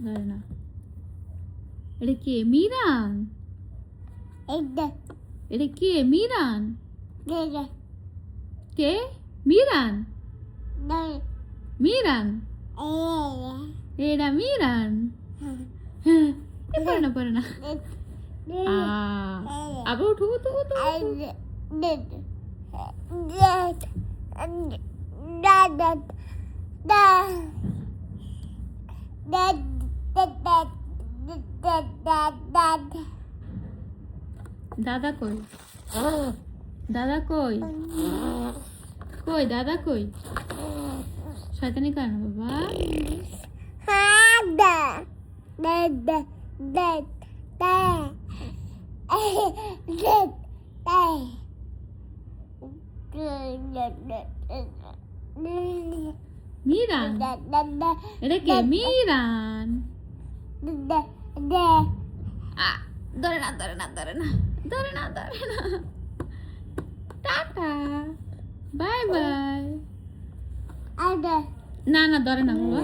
ধরে না। এটা কে? মিরান। এটা কে? মিরান। কে? মিরান। মিরান। এটা মিরান। হ্যাঁ, পড়ে না। আগে উঠো উঠো উঠো। দাদা কই? দাদা কই? কই দাদা কই? শয়তানি কর না বাবা। মিরান। এটা কে? মিরান। ধরে না ধরে না ধরে না ধরে না ধরে না। Tata, bye bye. না না ধরে না বাবা।